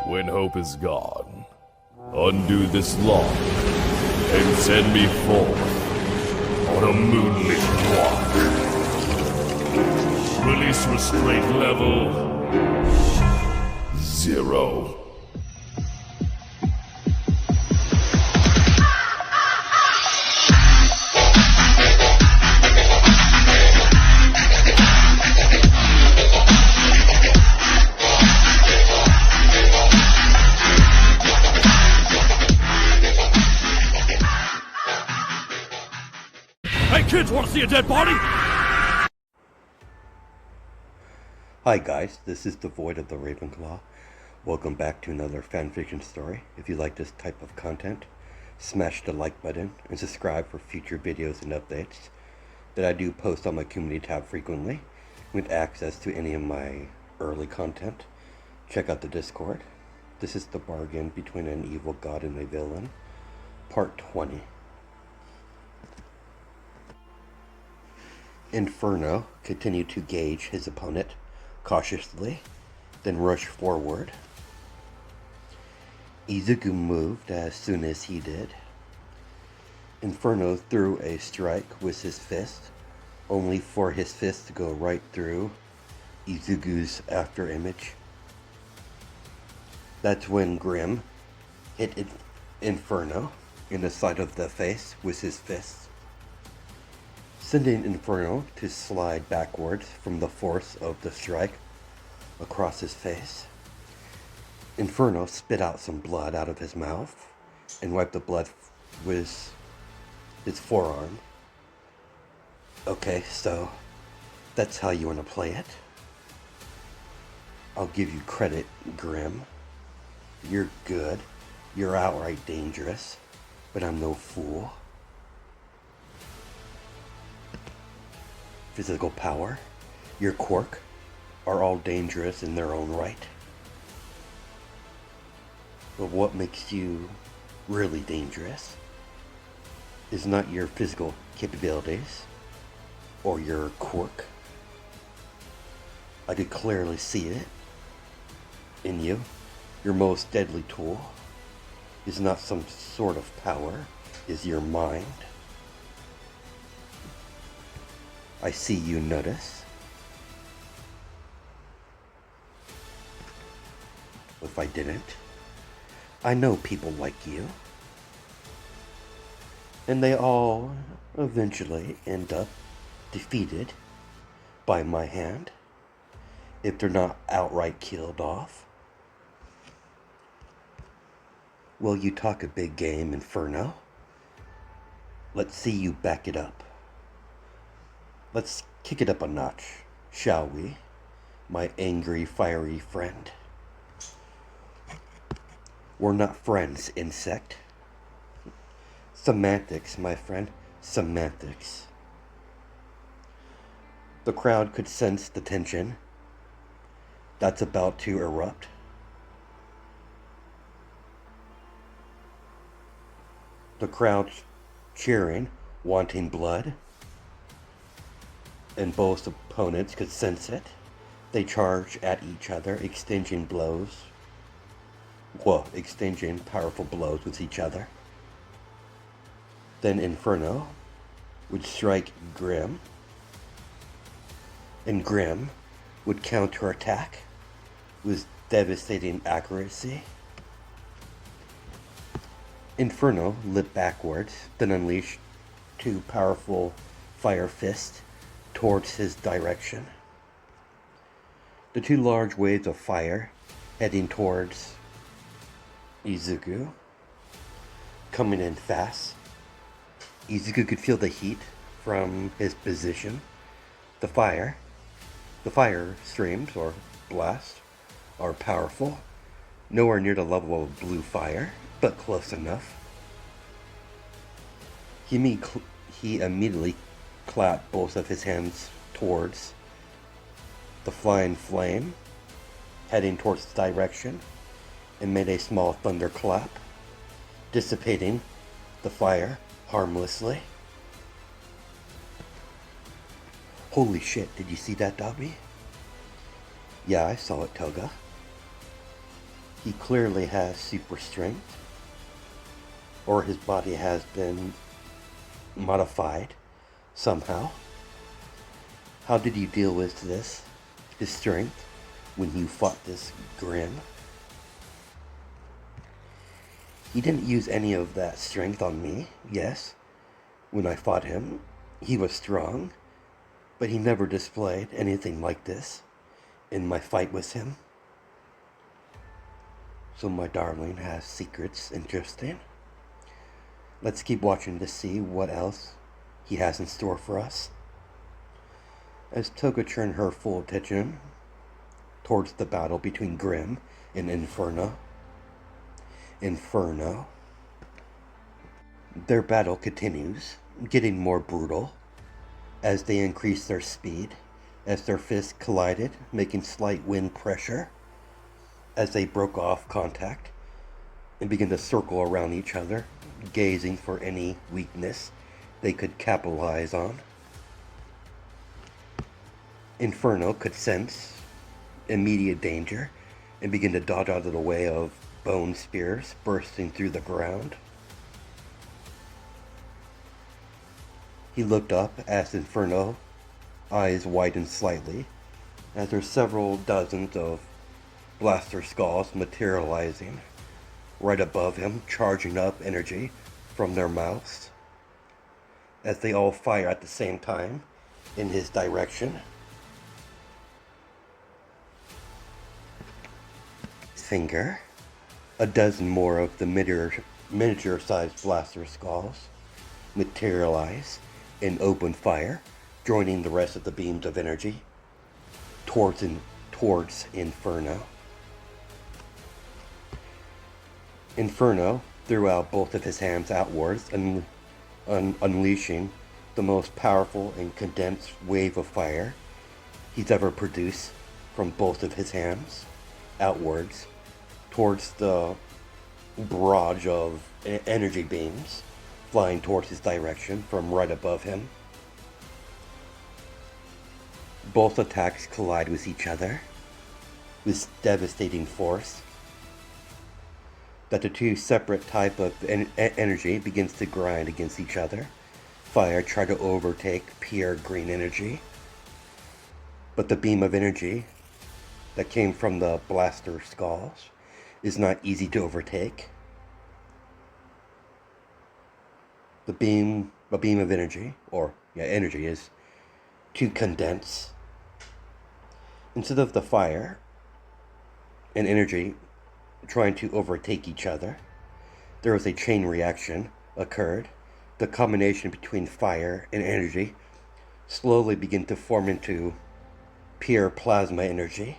When hope is gone, undo this lock and send me forth on a moonlit walk. Release restraint level 0. Hey kids, wanna see a dead body? Hi guys, this is the Void of the Ravenclaw. Welcome back to another fanfiction story. If you like this type of content, smash the like button and subscribe for future videos and updates that I do post on my community tab frequently with access to any of my early content. Check out the Discord. This is The Bargain Between an Evil God and a Villain, Part 20. Inferno continued to gauge his opponent cautiously, then rushed forward. Izuku moved as soon as he did. Inferno threw a strike with his fist, only for his fist to go right through Izuku's afterimage. That's when Grimm hit Inferno in the side of the face with his fist, sending Inferno to slide backwards from the force of the strike across his face. Inferno spit out some blood out of his mouth and wiped the blood with his forearm. Okay, so that's how you want to play it. I'll give you credit, Grimm. You're good. You're outright dangerous, but I'm no fool. Physical power, your quirk, are all dangerous in their own right. But what makes you really dangerous is not your physical capabilities or your quirk. I could clearly see it in you. Your most deadly tool is not some sort of power, is your mind. I see you notice. If I didn't, I know people like you. And they all eventually end up defeated by my hand, if they're not outright killed off. Well, you talk a big game, Inferno. Let's see you back it up. Let's kick it up a notch, shall we, my angry, fiery friend? We're not friends, insect. Semantics, my friend, semantics. The crowd could sense the tension that's about to erupt. The crowd cheering, wanting blood. And both opponents could sense it. They charge at each other, exchanging powerful blows with each other. Then Inferno would strike Grimm, and Grimm would counterattack with devastating accuracy. Inferno leaped backwards, then unleashed two powerful fire fists towards his direction. The two large waves of fire heading towards Izuku, coming in fast. Izuku could feel the heat from his position. The fire streams or blasts are powerful, nowhere near the level of blue fire, but close enough. He immediately clapped both of his hands towards the flying flame, heading towards the direction, and made a small thunderclap, dissipating the fire harmlessly. Holy shit, did you see that, Dobby? Yeah, I saw it, Toga. He clearly has super strength, or his body has been modified somehow. How did you deal with this, his strength, when you fought this Grim? He didn't use any of that strength on me, yes. When I fought him, he was strong, but he never displayed anything like this in my fight with him. So my darling has secrets. Interesting. Let's keep watching to see what else he has in store for us. As Toga turned her full attention towards the battle between Grim and Inferno, their battle continues, getting more brutal as they increase their speed, as their fists collided, making slight wind pressure as they broke off contact and began to circle around each other, gazing for any weakness they could capitalize on. Inferno could sense immediate danger and begin to dodge out of the way of bone spears bursting through the ground. He looked up as Inferno eyes widened slightly as there were several dozens of blaster skulls materializing right above him, charging up energy from their mouths as they all fire at the same time in his direction. Finger, a dozen more of the miniature-sized blaster skulls materialize and open fire, joining the rest of the beams of energy towards Inferno. Inferno threw out both of his hands outwards and unleashing the most powerful and condensed wave of fire he's ever produced from both of his hands outwards towards the barrage of energy beams flying towards his direction from right above him. Both attacks collide with each other with devastating force that the two separate type of energy begins to grind against each other. Fire try to overtake pure green energy, but the beam of energy that came from the blaster skulls is not easy to overtake. The beam of energy, energy is to condense. Instead of the fire and energy trying to overtake each other, there was a chain reaction occurred. The combination between fire and energy slowly began to form into pure plasma energy.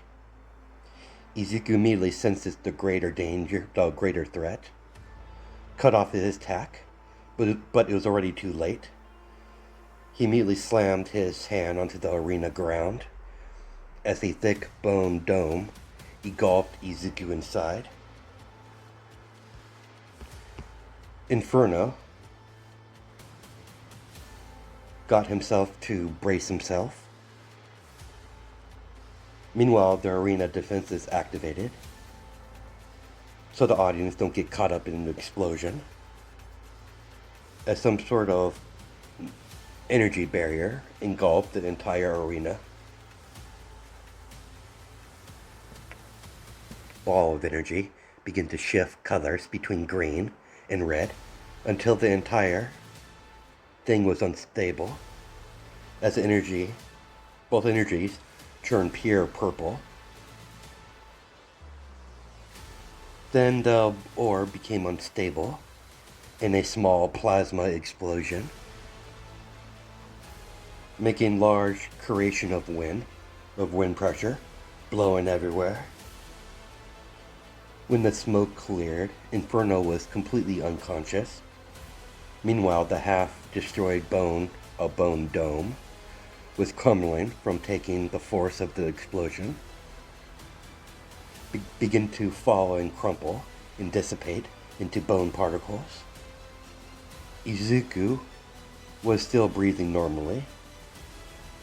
Izuku immediately senses the greater danger, the greater threat, cut off his attack, but it was already too late. He immediately slammed his hand onto the arena ground as a thick bone dome engulfed Izuku inside. Inferno got himself to brace himself. Meanwhile, the arena defense is activated, so the audience don't get caught up in the explosion, as some sort of energy barrier engulfed the entire arena. Ball of energy begin to shift colors between green and red until the entire thing was unstable, as both energies turned pure purple. Then the orb became unstable in a small plasma explosion, making large creation of wind pressure blowing everywhere. When the smoke cleared, Inferno was completely unconscious. Meanwhile, the half-destroyed bone dome was crumbling from taking the force of the explosion, begin to fall and crumple and dissipate into bone particles. Izuku was still breathing normally.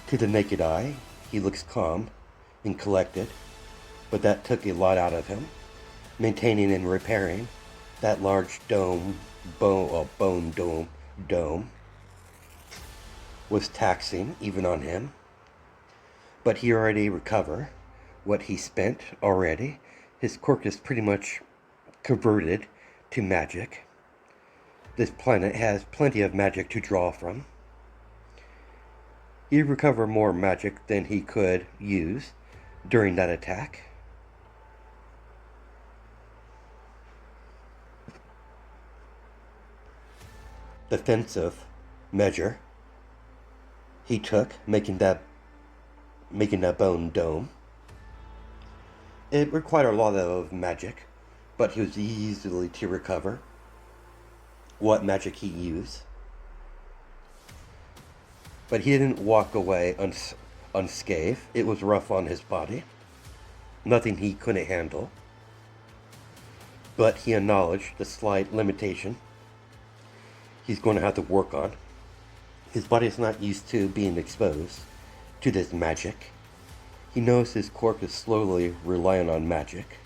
To the naked eye, he looks calm and collected, but that took a lot out of him. Maintaining and repairing that large bone dome was taxing even on him, but he already recovered what he spent already. His quirk is pretty much converted to magic. This planet has plenty of magic to draw from. He recovered more magic than he could use during that attack. Defensive measure he took, making that bone dome. It required a lot of magic, but he was easily to recover what magic he used. But he didn't walk away unscathed. It was rough on his body. Nothing he couldn't handle. But he acknowledged the slight limitation he's going to have to work on. His body is not used to being exposed to this magic. He knows his quirk is slowly relying on magic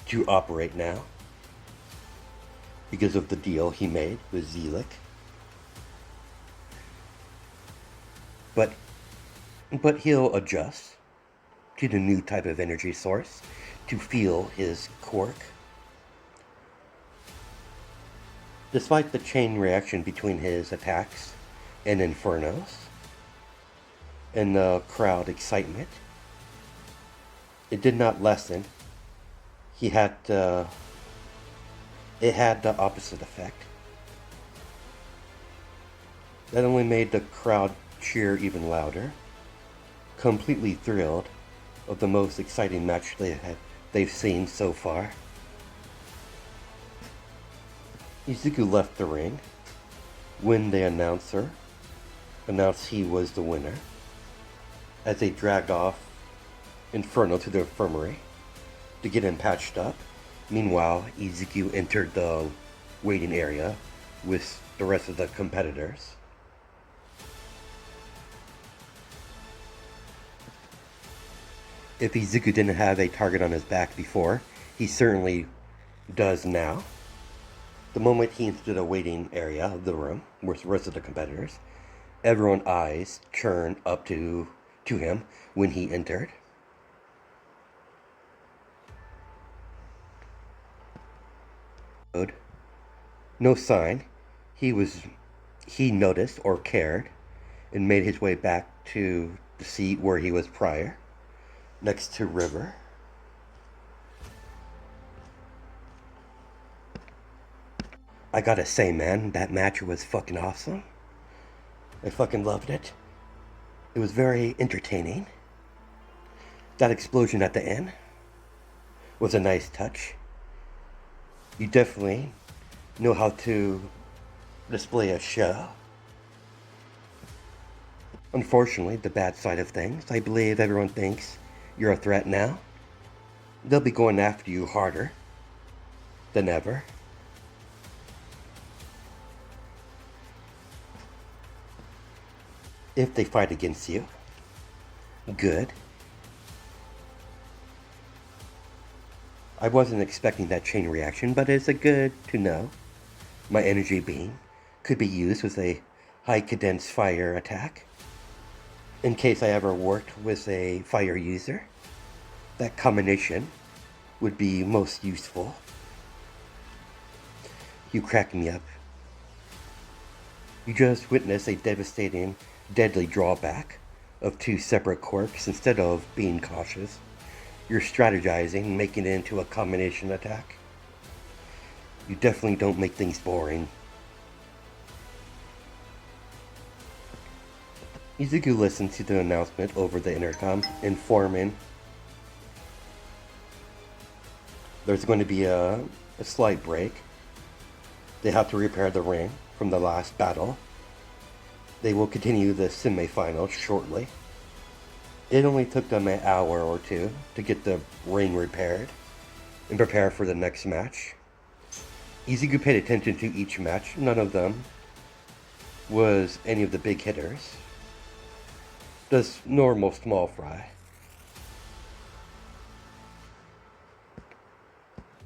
to operate now because of the deal he made with Zelik. But he'll adjust to the new type of energy source to feel his quirk. Despite the chain reaction between his attacks and infernos and the crowd excitement, it did not lessen. It had the opposite effect. That only made the crowd cheer even louder, completely thrilled of the most exciting match they've seen so far. Izuku left the ring when the announcer announced he was the winner, as they dragged off Inferno to the infirmary to get him patched up. Meanwhile, Izuku entered the waiting area with the rest of the competitors. If Izuku didn't have a target on his back before, he certainly does now. The moment he entered the waiting area of the room with the rest of the competitors, everyone's eyes turned up to him when he entered. No sign he noticed or cared, and made his way back to the seat where he was prior, next to River. I gotta say, man, that match was fucking awesome. I fucking loved it. It was very entertaining. That explosion at the end was a nice touch. You definitely know how to display a show. Unfortunately, the bad side of things, I believe everyone thinks you're a threat now. They'll be going after you harder than ever. If they fight against you, good. I wasn't expecting that chain reaction, but it's a good to know. My energy beam could be used with a high cadence fire attack. In case I ever worked with a fire user, that combination would be most useful. You crack me up. You just witnessed a devastating, deadly drawback of two separate quirks. Instead of being cautious, you're strategizing, making it into a combination attack. You definitely don't make things boring. Izuku listened to the announcement over the intercom, informing there's going to be a slight break. They have to repair the ring from the last battle. They will continue the semi-finals shortly. It only took them an hour or two to get the ring repaired and prepare for the next match. Izuku paid attention to each match. None of them was any of the big hitters. Just normal small fry.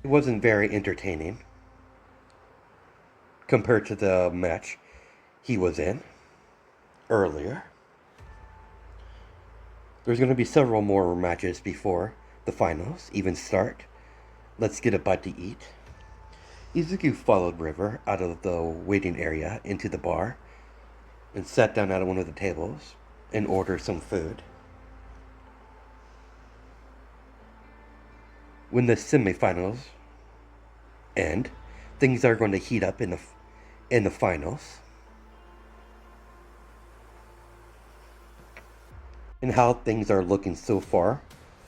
It wasn't very entertaining compared to the match he was in earlier. There's going to be several more matches before the finals even start. Let's get a bite to eat. Izuku followed River out of the waiting area into the bar and sat down at one of the tables and ordered some food. When the semifinals end, things are going to heat up in the finals. And how things are looking so far,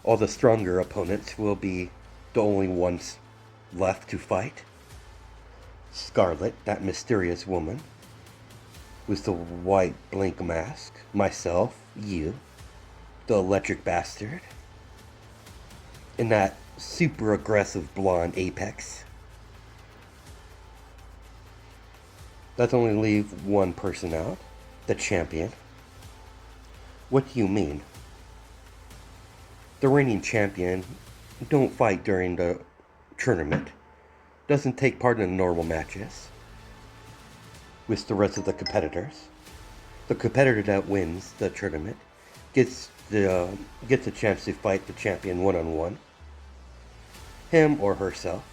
all the stronger opponents will be the only ones left to fight. Scarlet, that mysterious woman, with the white blank mask. Myself, you, the electric bastard. And that super aggressive blonde Apex. Let's only leave one person out, the champion. What do you mean? The reigning champion don't fight during the tournament, doesn't take part in the normal matches with the rest of the competitors. The competitor that wins the tournament gets a chance to fight the champion one-on-one, him or herself,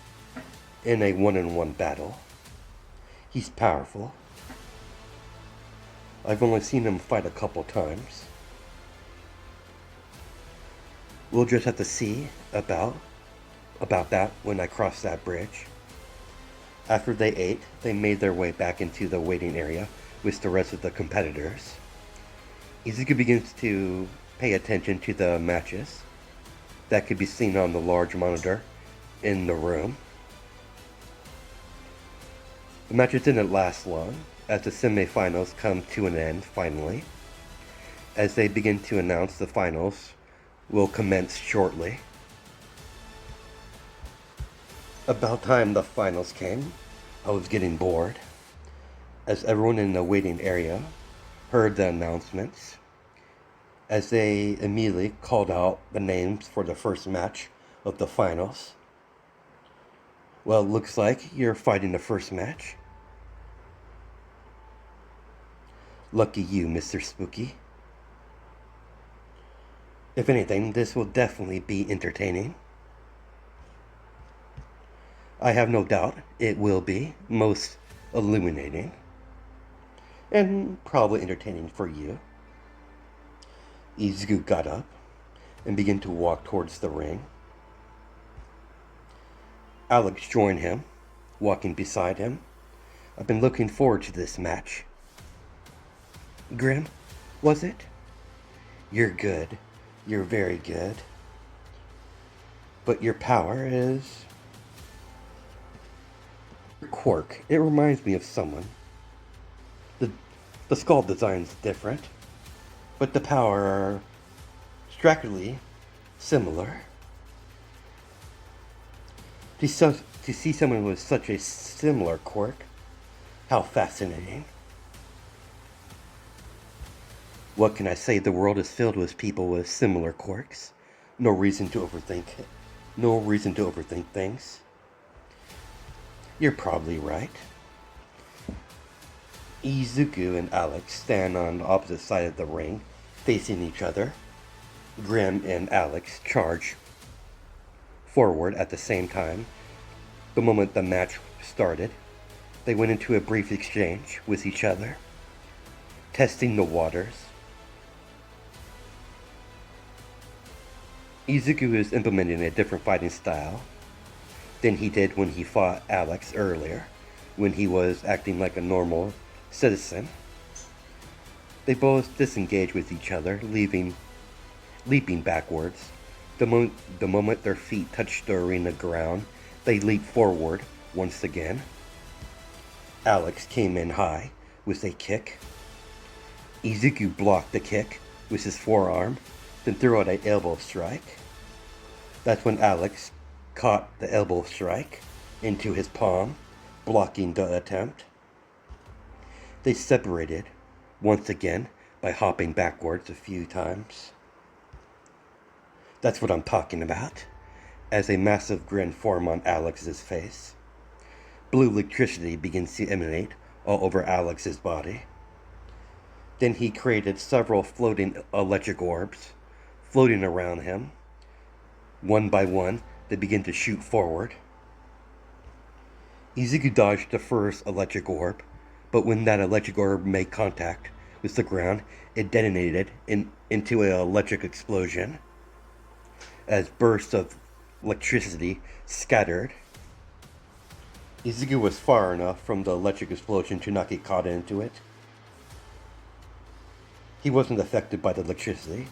in a one-on-one battle. He's powerful. I've only seen him fight a couple times. We'll just have to see about that when I cross that bridge. After they ate, they made their way back into the waiting area with the rest of the competitors. Izuku begins to pay attention to the matches that could be seen on the large monitor in the room. The matches didn't last long, as the semi-finals come to an end finally. As they begin to announce the finals will commence shortly. About time the finals came, I was getting bored, as everyone in the waiting area heard the announcements, as they immediately called out the names for the first match of the finals. Well, it looks like you're fighting the first match. Lucky you, Mr. Spooky. If anything, this will definitely be entertaining. I have no doubt it will be most illuminating and probably entertaining for you. Izuku got up and began to walk towards the ring. Alex joined him, walking beside him. I've been looking forward to this match. Grim, was it? You're good. You're very good. But your power is... quirk. It reminds me of someone. The skull design's different, but the power are strikingly similar. To see someone with such a similar quirk, how fascinating. What can I say? The world is filled with people with similar quirks. No reason to overthink it. No reason to overthink things. You're probably right. Izuku and Alex stand on the opposite side of the ring, facing each other. Grim and Alex charge forward at the same time. The moment the match started, they went into a brief exchange with each other, testing the waters. Izuku is implementing a different fighting style than he did when he fought Alex earlier, when he was acting like a normal citizen. They both disengage with each other, leaping backwards. The moment their feet touch the arena ground, they leap forward once again. Alex came in high with a kick. Izuku blocked the kick with his forearm, then threw out an elbow strike. That's when Alex caught the elbow strike into his palm, blocking the attempt. They separated once again by hopping backwards a few times. That's what I'm talking about. as a massive grin formed on Alex's face. Blue electricity begins to emanate all over Alex's body. Then he created several floating electric orbs, floating around him. One by one, they begin to shoot forward. Izuku dodged the first electric orb, but when that electric orb made contact with the ground, it detonated into an electric explosion. As bursts of electricity scattered, Izuku was far enough from the electric explosion to not get caught into it. He wasn't affected by the electricity,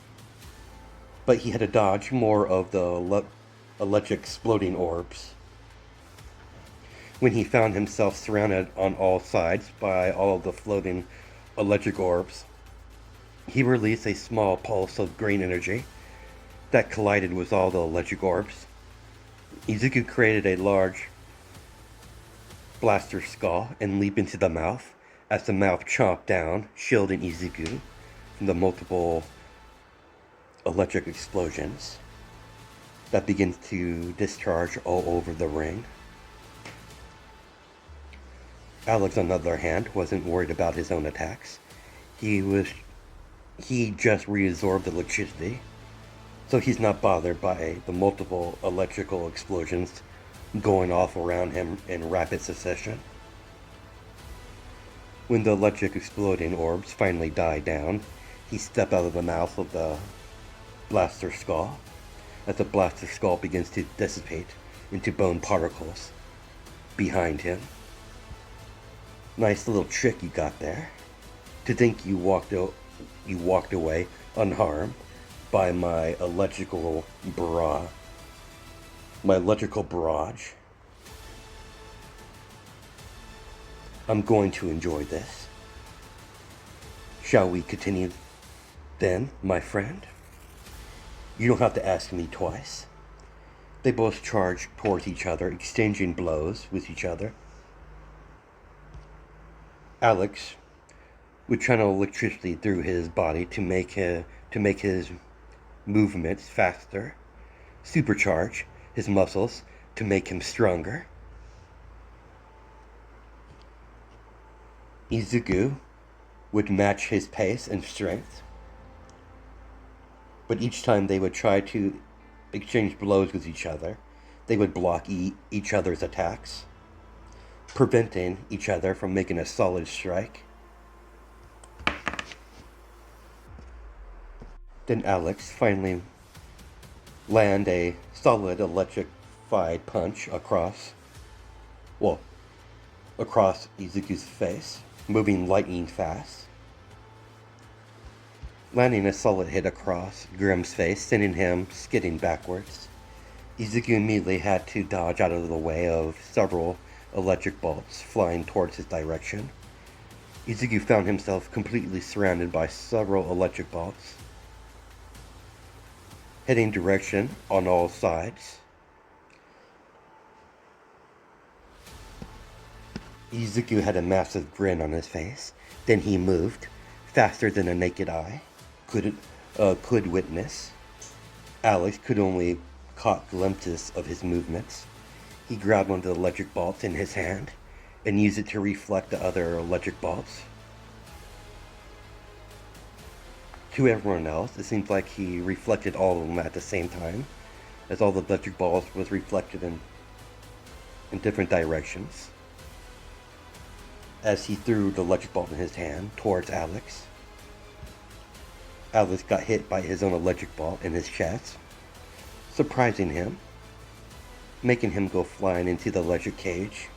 but he had to dodge more of the electric exploding orbs. When he found himself surrounded on all sides by all of the floating electric orbs, he released a small pulse of green energy that collided with all the electric orbs. Izuku created a large blaster skull and leaped into the mouth as the mouth chomped down, shielding Izuku from the multiple electric explosions that begins to discharge all over the ring. Alex, on the other hand, wasn't worried about his own attacks. He just reabsorbed the electricity, so he's not bothered by the multiple electrical explosions going off around him in rapid succession. When the electric exploding orbs finally die down, he stepped out of the mouth of the blaster skull as the blaster skull begins to dissipate into bone particles behind him. Nice little trick you got there. To think you walked away unharmed by my electrical barrage. I'm going to enjoy this. Shall we continue then, my friend? You don't have to ask me twice. They both charged towards each other, exchanging blows with each other. Alex would channel electricity through his body to make his movements faster, supercharge his muscles to make him stronger. Izuku would match his pace and strength, but each time they would try to exchange blows with each other, they would block each other's attacks, preventing each other from making a solid strike. Then Alex finally land a solid electrified punch across Izuku's face, moving lightning fast. Landing a solid hit across Grimm's face, sending him skidding backwards. Izuku immediately had to dodge out of the way of several electric bolts flying towards his direction. Izuku found himself completely surrounded by several electric bolts, heading direction on all sides. Izuku had a massive grin on his face. Then he moved, faster than a naked eye could witness. Alex could only caught glimpses of his movements. He grabbed one of the electric bolts in his hand and used it to reflect the other electric bolts. To everyone else, it seems like he reflected all of them at the same time, as all the electric balls was reflected in different directions. As he threw the electric bolt in his hand towards Alex, Alex got hit by his own electric bolt in his chest, surprising him, making him go flying into the electric cage.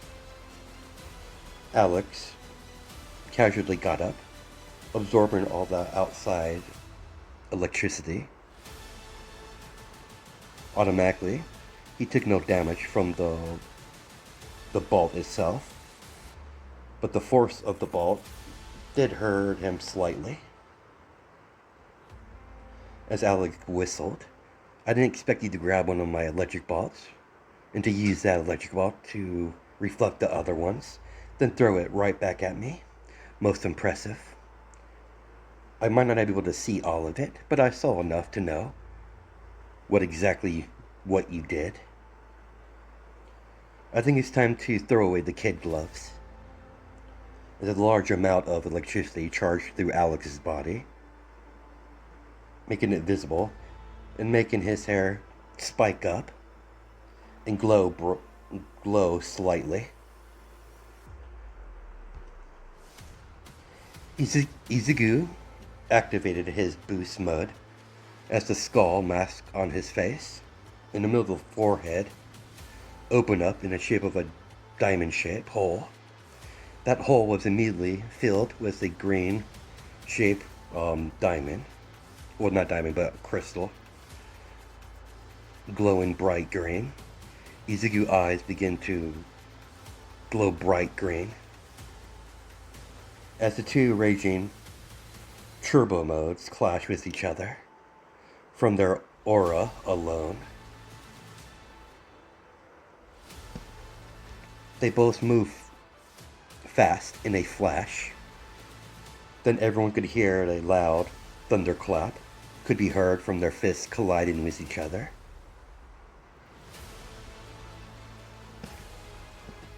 Alex casually got up, absorbing all the outside electricity. Automatically, he took no damage from the bolt itself, but the force of the bolt did hurt him slightly. As Alex whistled, I didn't expect you to grab one of my electric bolts and to use that electric bolt to reflect the other ones, then throw it right back at me. Most impressive. I might not be able to see all of it, but I saw enough to know what you did. I think it's time to throw away the kid gloves. There's a large amount of electricity charged through Alex's body, making it visible and making his hair spike up and glow slightly. Izuku activated his boost mode as the skull mask on his face, in the middle of the forehead, opened up in the shape of a diamond-shaped hole. That hole was immediately filled with a green-shaped diamond. Well, not diamond, but crystal. Glowing bright green. Izuku's eyes begin to glow bright green. As the two raging turbo modes clash with each other from their aura alone, they both move fast in a flash. Then everyone could hear a loud thunderclap could be heard from their fists colliding with each other.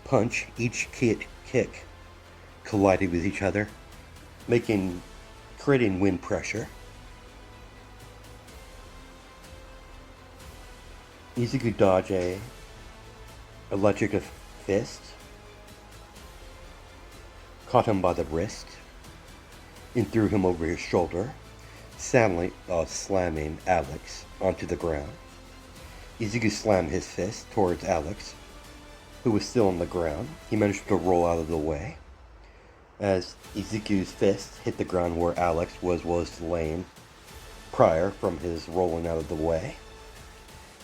Punch, each kick collided with each other, creating wind pressure. Izuku dodged a electric fist, caught him by the wrist, and threw him over his shoulder, slamming Alex onto the ground. Izuku slammed his fist towards Alex, who was still on the ground. He managed to roll out of the way. As Izuku's fist hit the ground where Alex was laying prior from his rolling out of the way.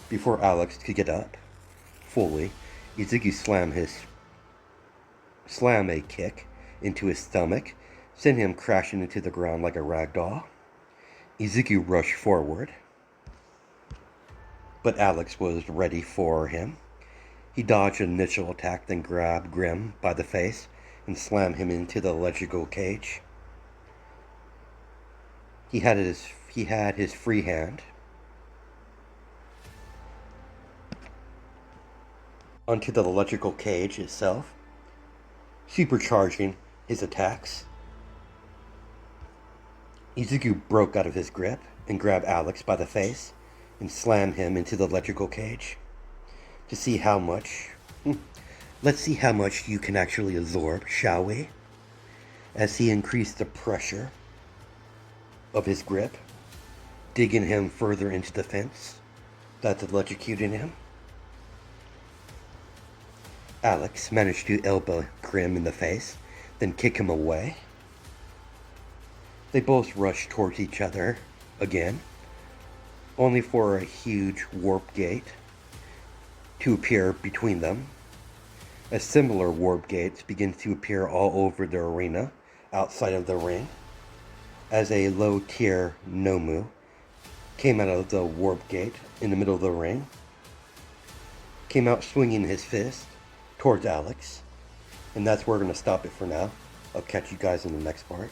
Before Alex could get up fully, Izuku slammed a kick into his stomach, sent him crashing into the ground like a rag doll. Izuku rushed forward, but Alex was ready for him. He dodged an initial attack, then grabbed Grim by the face and slammed him into the electrical cage. He had his free hand onto the electrical cage itself, supercharging his attacks. Izuku broke out of his grip and grabbed Alex by the face and slammed him into the electrical cage. Let's see how much you can actually absorb, shall we? As he increased the pressure of his grip, digging him further into the fence that's electrocuting him. Alex managed to elbow Grim in the face, then kick him away. They both rushed towards each other again, only for a huge warp gate to appear between them. As similar warp gates begin to appear all over the arena outside of the ring, as a low-tier Nomu came out of the warp gate in the middle of the ring, came out swinging his fist towards Alex, and that's where we're going to stop it for now. I'll catch you guys in the next part.